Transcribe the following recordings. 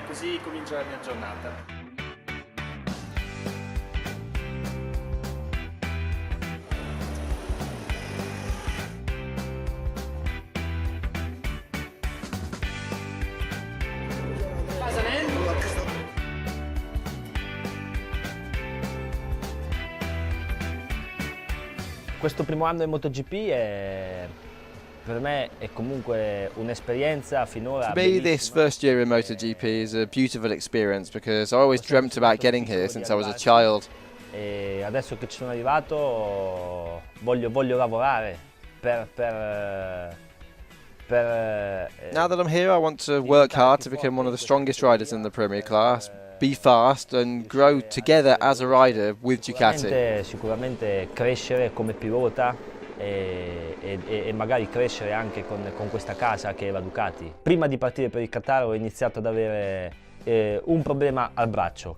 così comincia la mia giornata. Questo primo anno in MotoGP per me è comunque un'esperienza finora. For me, this first year in MotoGP is a beautiful experience because I always dreamt about getting here since I was a child. E adesso che ci sono arrivato voglio lavorare Now that I'm here, I want to work hard to become one of the strongest riders in the Premier class, be fast and grow together as a rider with Ducati. Sicuramente crescere come pilota e magari crescere anche con questa casa che è la Ducati. Prima di partire per il Qatar ho iniziato ad avere un problema al braccio.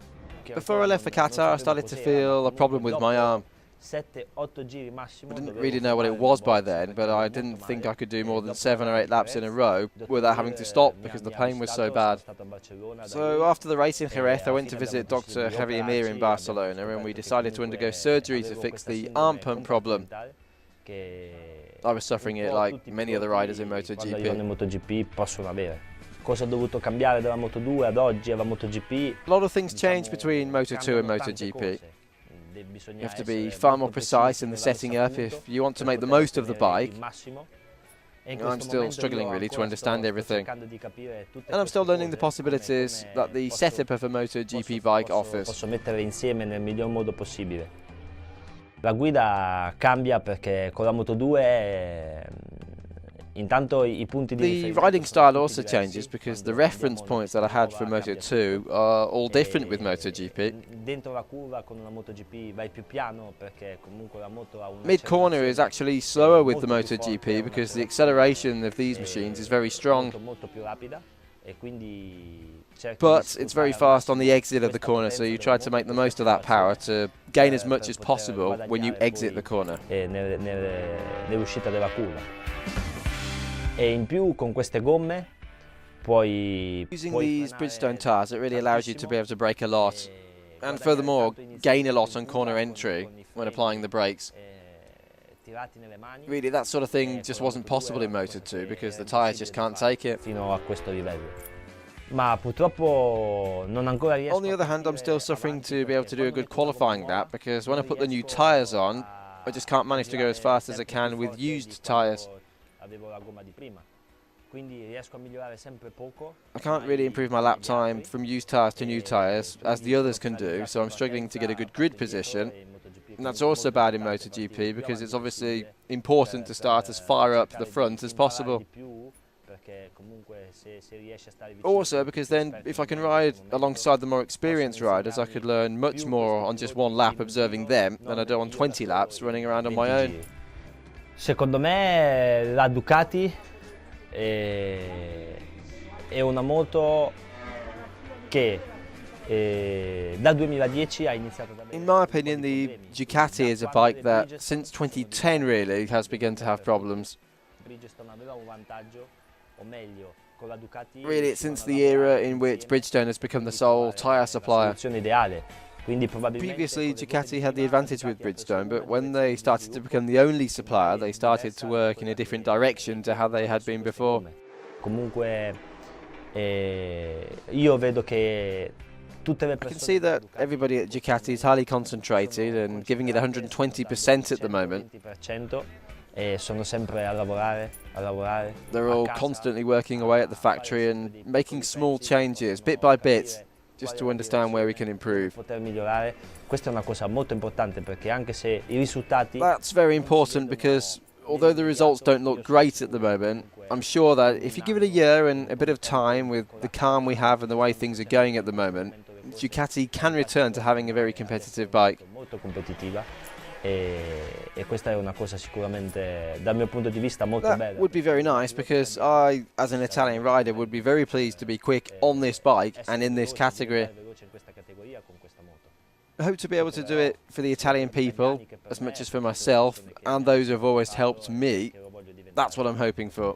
Before I left for Qatar, I started to feel a problem with my arm. 7-8 giri massimo. I didn't really know what it was by then, but I didn't think I could do more than 7 or 8 laps in a row without having to stop because the pain was so bad. So after the race in Jerez, I went to visit Dr. Javier Mir in Barcelona and we decided to undergo surgery to fix the arm pump problem. I was suffering it like many other riders in MotoGP. Possono avere. Cosa ho dovuto cambiare dalla Moto2 ad oggi alla MotoGP? A lot of things change between Moto2 and MotoGP. You have to be far more precise in the setting up if you want to make the most of the bike. I'm still struggling really to understand everything. And I'm still learning the possibilities that the setup of a MotoGP bike offers. Posso mettere insieme nel miglior modo possibile. La guida cambia perché con la Moto2 intanto I punti di The riding style also changes because the reference points that I had for Moto2 are all different with MotoGP. Dentro la curva con una MotoGP vai più piano perché comunque la moto ha una Mid-corner is actually slower with the MotoGP because the acceleration of these machines is very strong. Molto più rapida e quindi but it's very fast on the exit of the corner, so you try to make the most of that power to gain as much as possible when you exit the corner. Nell'uscita della curva. E in più con queste gomme puoi using these Bridgestone tyres, it really allows you to be able to brake a lot and furthermore gain a lot on corner entry when applying the brakes. Really, that sort of thing just wasn't possible in Moto2 because the tyres just can't take it. Fino a questo livello. Ma purtroppo non ancora riesco. On the other hand, I'm still suffering to be able to do a good qualifying lap because when I put the new tyres on, I just can't manage to go as fast as I can with used tyres. I can't really improve my lap time from used tyres to new tyres as the others can do, so I'm struggling to get a good grid position. And that's also bad in MotoGP because it's obviously important to start as far up the front as possible. Also because then if I can ride alongside the more experienced riders, I could learn much more on just one lap observing them than I do on 20 laps running around on my own. Secondo me la Ducati è una moto che dal 2010 ha iniziato ad avere. In my opinion, the Ducati is a bike that since 2010 really has begun to have problems. Really, it's since the era in which Bridgestone has become the sole tyre supplier. Previously, Ducati had the advantage with Bridgestone, but when they started to become the only supplier, they started to work in a different direction to how they had been before. Comunque, io vedo che tutte le I can see that everybody at Ducati is highly concentrated and giving it 120% at the moment. E sono sempre a lavorare. They're all constantly working away at the factory and making small changes, bit by bit, just to understand where we can improve. Poter migliorare, questa è una cosa molto importante perché anche se I risultati. That's very important because although the results don't look great at the moment, I'm sure that if you give it a year and a bit of time with the calm we have and the way things are going at the moment, Ducati can return to having a very competitive bike. Molto competitiva. E questa è una cosa sicuramente dal mio punto di vista molto bella. That would be very nice because I, as an Italian rider, would be very pleased to be quick on this bike and in this category. I hope to be able to do it for the Italian people as much as for myself and those who have always helped me. That's what I'm hoping for.